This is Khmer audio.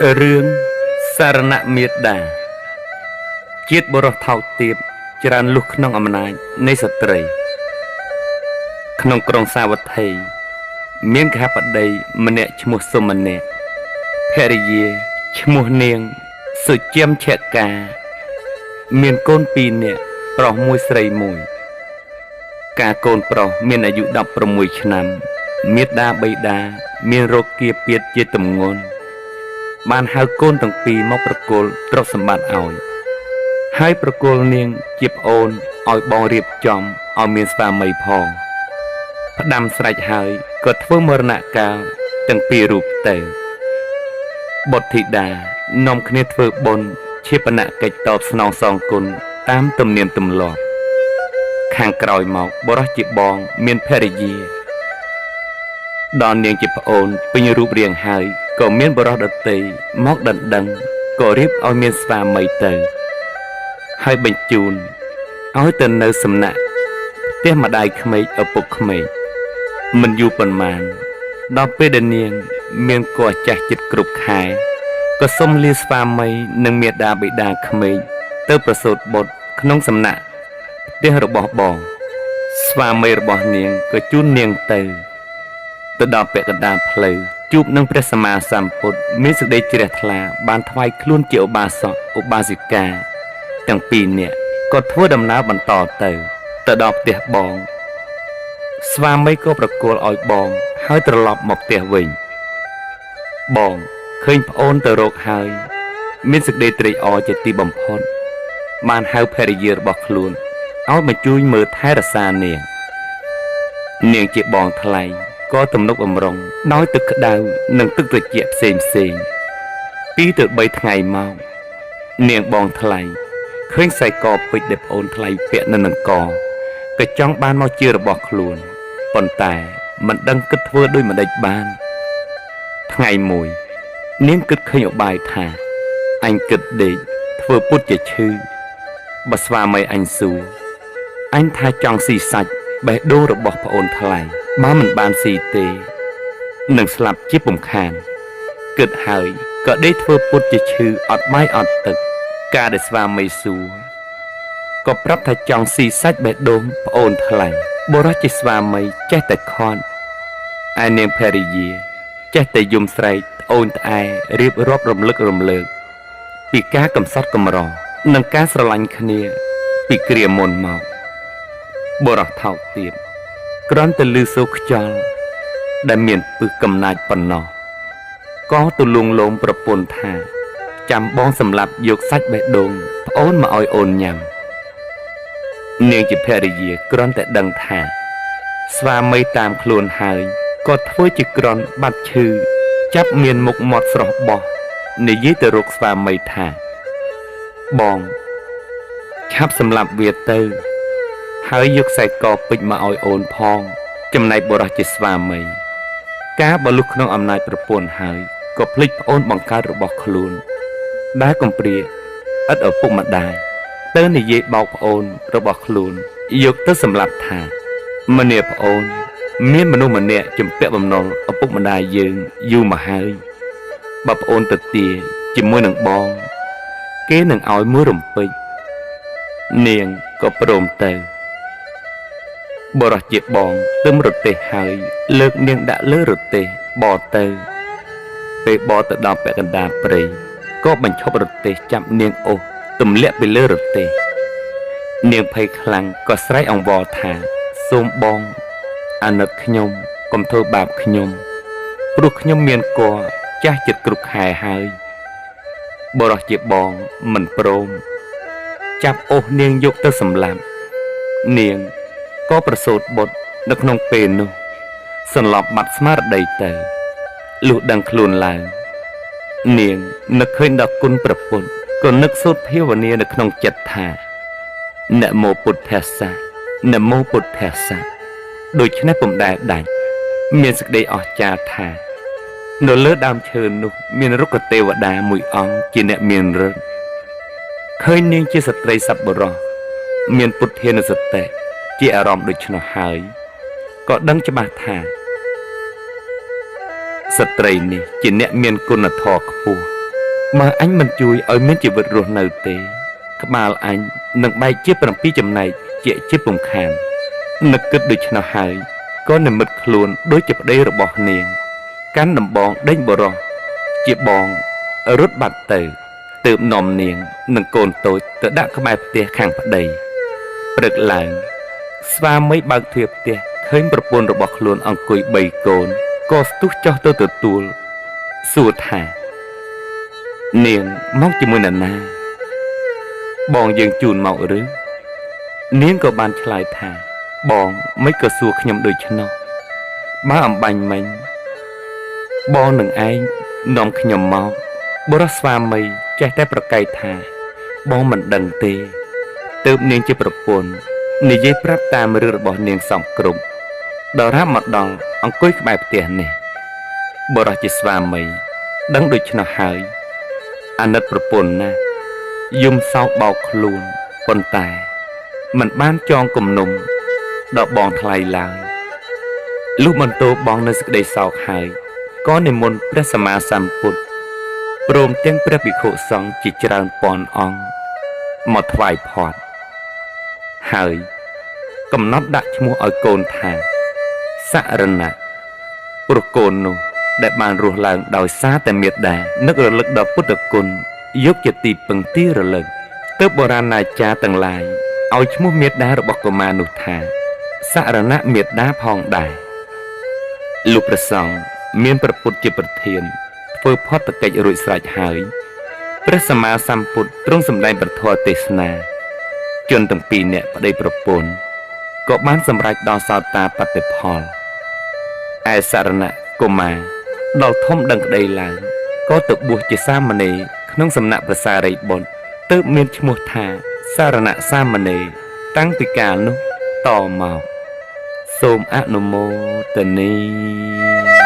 រឿងសារណមេត្តាជាតិបរោះថោកទាបច្រើនលុះក្នុងអំណាចនៃស្ត្រីក្នុងក្រុងសាវត្ថីមានកហបតីម្នាក់ឈ្មោះសុមនៈភរិយាឈ្មោះនាងសុជាមឆកាមានកូន2នាក់ប្រុស1ស្រី1ការកូនប្រុសមានអាយុ16ឆ្នាំមេត្តាបិតាមានរោគគាពៀតជាទម្ងន់បានហៅកូនទាំងពីរមកប្រគល់ទ្រព្យសម្បត្តិឲ្យហើយប្រគល់នាងជាប្អូនឲ្យបងរៀបចំឲ្យមានស្វាមីផងផ្ដាំស្រេចហើយក៏ធ្វើមរណកាលទាំងពីររូបទៅបុត្រធីតានាំគ្នាធ្វើបុណ្យឈាបនកិច្ចតបស្នងសងគុណតាមទំនៀមទម្លាប់ខាងក្រោយមកបរិសុទ្ធជាបងមានភរិយាដល់នាងជាប្អូនពេញរូបរាងហើយក៏មានបរិសុទ្ធដតីមកដណ្ដឹងក៏រៀបឲ្យមានស្វាមីទៅហើយបញ្ជូនឲ្យទៅនៅសំណាក់ផ្ទះម្ដាយក្មេកឪពុកក្មេកមិនយូរប៉ុន្មានដល់ពេលដែលនាងមានគភ៌ចាស់ចិត្តគ្រប់ខែក៏សុំលាស្វាមីនិងមាតាបិតាក្មេកទៅប្រសូតបុត្រក្នុងសំណាក់ផ្ទះរបស់បងស្វាមីរបស់នាងក៏ជូននាងទៅដល់ពាក់កណ្ដាលផ្លូវជួបនឹងព្រះសម្មាសម្ពុទ្ធមានសេចក្តីជ្រះថ្លាបានថ្វាយខ្លួនជាឧបាសកឧបាសិកាទាំងពីរនាក់ក៏ធ្វើដំណើរបន្តទៅដល់ផ្ទះបងស្វាមីក៏ប្រគល់ឲ្យបងហើយត្រឡប់មកផ្ទះវិញបងឃើញប្អូនទៅរកហើយមានសេចក្តីត្រេកអរជាទីបំផុតបានហៅភរិយារបស់ខ្លួនឲ្យមកជួយមើលថែរក្សានាងជាបងថ្លៃក៏ទំនុកបំរុងដោយទឹកក្តៅនិងទឹកត្រជាក់ផ្សេង2ទៅ3ថ្ងៃមកនាងបងថ្លៃឃើញខ្សែកពេជ្រដែលប្អូនថ្លៃពាក់នៅនឹងកក៏ចង់បានមកជារបស់ខ្លួនប៉ុន្តែមិនដឹងគិតធ្វើដូចម្ដេចបានថ្ងៃមួយនាងគិតឃើញឧបាយថាអញគិតដេកធ្វើពុតជាឈឺបើស្វាមីអញសួរអញថាចង់ស៊ីសាច់បេះដូងរបស់ប្អូនថ្លៃបើមិនបានស៊ីទេនឹងស្លាប់ជាពំខានគិតហើយក៏ដេកធ្វើពុតជាឈឺអត់បាយអត់ទឹកការដែលស្វាមីសួរក៏ប្រាប់ថាចង់ស៊ីសាច់បេះដូងប្អូនថ្លៃបុរសជាស្វាមីចេះតែខាត់ឯនាងភរិយាចេះតែយំស្រែកត្អូញត្អែរៀបរាប់រំលឹករំលើកពីការកំសត់កំរនិងការស្រឡាញ់គ្នាពីគ្រាមុនមកបុរសថោកទាបគ្រាន់តែឮសូរខ្យល់ដែលមានពឹសកំណាចប៉ុណ្ណោះក៏ទូលងលោមប្រពន្ធថាចាំបងសម្លាប់យកសាច់បេះដូងប្អូនមកឲ្យអូនញ៉ាំនាងជាភរិយាគ្រាន់តែដឹងថាស្វាមីតាមខ្លួនហើយក៏ធ្វើជាក្រន់បាត់ឈឺចាប់មានមុខមាត់ស្រស់បោះនិយាយទៅរកស្វាមីថាបងឆាប់សម្លាប់វាទៅហើយយកខ្សែកពេជ្រមកឲ្យអូនផងចំណែកបុរសជាស្វាមីការបលុះក្នុងអំណាចប្រពន្ធហើយក៏ភ្លេចប្អូនបង្កើតរបស់ខ្លួនដែលកំព្រាឥតឪពុកម្ដាយទៅនិយាយបោកប្អូនរបស់ខ្លួនយកទៅសម្លាប់ថាម្នាប្អូនមានមនុស្សម្នាក់ជំពាក់បំណុលឪពុកម្ដាយយើងយូរមកហើយបើប្អូនទៅទាជាមួយនឹងបងគេនឹងឲ្យមួយរំពេចនាងក៏ព្រមទៅបរិសុទ្ធជាបងទឹមរទេះហើយលើកនាងដាក់លើរទេះបរទៅពេលបរទៅដល់ពាក់កណ្ដាលព្រៃក៏បញ្ឈប់រទេះចាប់នាងអូសទម្លាក់ពីលើរទេះនាងភ័យខ្លាំងក៏ស្រែកអង្វរថាសូមបងអាណិតខ្ញុំកុំធ្វើបាបខ្ញុំព្រោះខ្ញុំមានគភ៌ចាស់ចិត្តគ្រប់ខែហើយបរិសុទ្ធជាបងមិនព្រមចាប់អូសនាងយកទៅសម្លាប់នាងក៏ប្រសូតបុត្រនៅក្នុងពេលនោះសន្លប់បាត់ស្មារតីទៅលុះដឹងខ្លួនឡើងនាងនឹកឃើញដល់គុណព្រះពុទ្ធក៏នឹកសូត្រភាវនានៅក្នុងចិត្តថានមោពុទ្ធាសៈនមោពុទ្ធាសៈដូច្នេះពុំដែលដាច់មានសេចក្តីអស្ចារ្យថានៅលើដើមឈើនោះមានរុក្ខទេវតាមួយអង្គជាអ្នកមានឫទ្ធិឃើញនាងជាស្ត្រីសប្បុរសមានពុទ្ធានុសតិជាអារម្មណ៍ដូច្នោះហើយក៏ដឹងច្បាស់ថាស្ត្រីនេះជាអ្នកមានគុណធម៌ខ្ពស់ Mà anh mình chui ở miếng chỉ vật ruột nở tế. Các bà anh nâng bay chiếc bằng pi chầm này chạy chiếc bùng khàn. Nực kích được nào hại. Có nằm mực luôn đối chụp đây rồi bỏ niềng. Cán nằm bòn đánh bò rò. Chị bòn ở rút bạch tử. Tự nòm niềng nâng cồn tôi tự đã các bài tìa kháng phát đầy. Bực lạng. Sva mấy bác thiệp tìa. Khơi một bồn rồi bỏ luôn ông cùi bầy cồn. Có stúc cho tôi tự tuôn. Xua thả. Niềng mong chỉ mùi nà na. Bọn dân chùn màu rứ. Niềng có bàn lại thả. Bọn mấy cơ xua nhầm đôi chân nó. Má ẩm bánh mình. Bọn nâng anh nông nhầm màu. Bố ra xva mây chạy tay bạc cây thả. Bọn mình đằng tê. Tớp niềng chỉ bạc bồn. Nì dây prap ta mà rửa bỏ niềng sòng cụm. Đó ra mặt đòn ông cúi cái bài tiền nè. Bố ra chỉ xva mây. Đắng đôi chân nó hơi. Anh nất bạc bồn nè. Dùng sau bọc luôn. Bồn tài. Mình ban cho cùng nùng. Đó bọn thay lại. Lúc mình tô bọn nơi sức đầy sau hai. Có niềm mônព្រះសម្មាសម្ពុទ្ធព្រមទាំងព្រះភិក្ខុសង្ឃជាច្រើនពាន់អង្គមកថ្វាយផាត់ហើយកំណត់ដាក់ឈ្មោះឲ្យកូនថាសរណៈព្រោះកូននោះដែលបានរស់ឡើងដោយសារតែមេត្តានឹករលឹកដល់ពុទ្ធគុណយកជាទីពឹងទីរលឹកទើបបុរាណាចារ្យទាំងឡាយឲ្យឈ្មោះមេត្តារបស់កុមារនោះថាសរណៈមេត្តាផងដែរលោកព្រះសង្ឃមានព្រះពុទ្ធជាប្រធានធ្វើផុតកិច្ចរួចស្រេចហើយព្រះសម្មាសម្ពុទ្ធទ្រង់សម្ដែងពធទេសនាជនទាំងពីរនាក់ប្តីប្រពន្ធក៏បានសម្រេចដល់សោតាបតិផលឯសរណៈកុមារដល់ធំដឹងក្តីឡើងក៏ទៅបួសជាសាមណេរក្នុងសំណាក់ព្រះសារីបុត្រទើបមានឈ្មោះថាសរណៈសាមណេរតាំងពីកាលនោះតមកសូមអនុមោទនា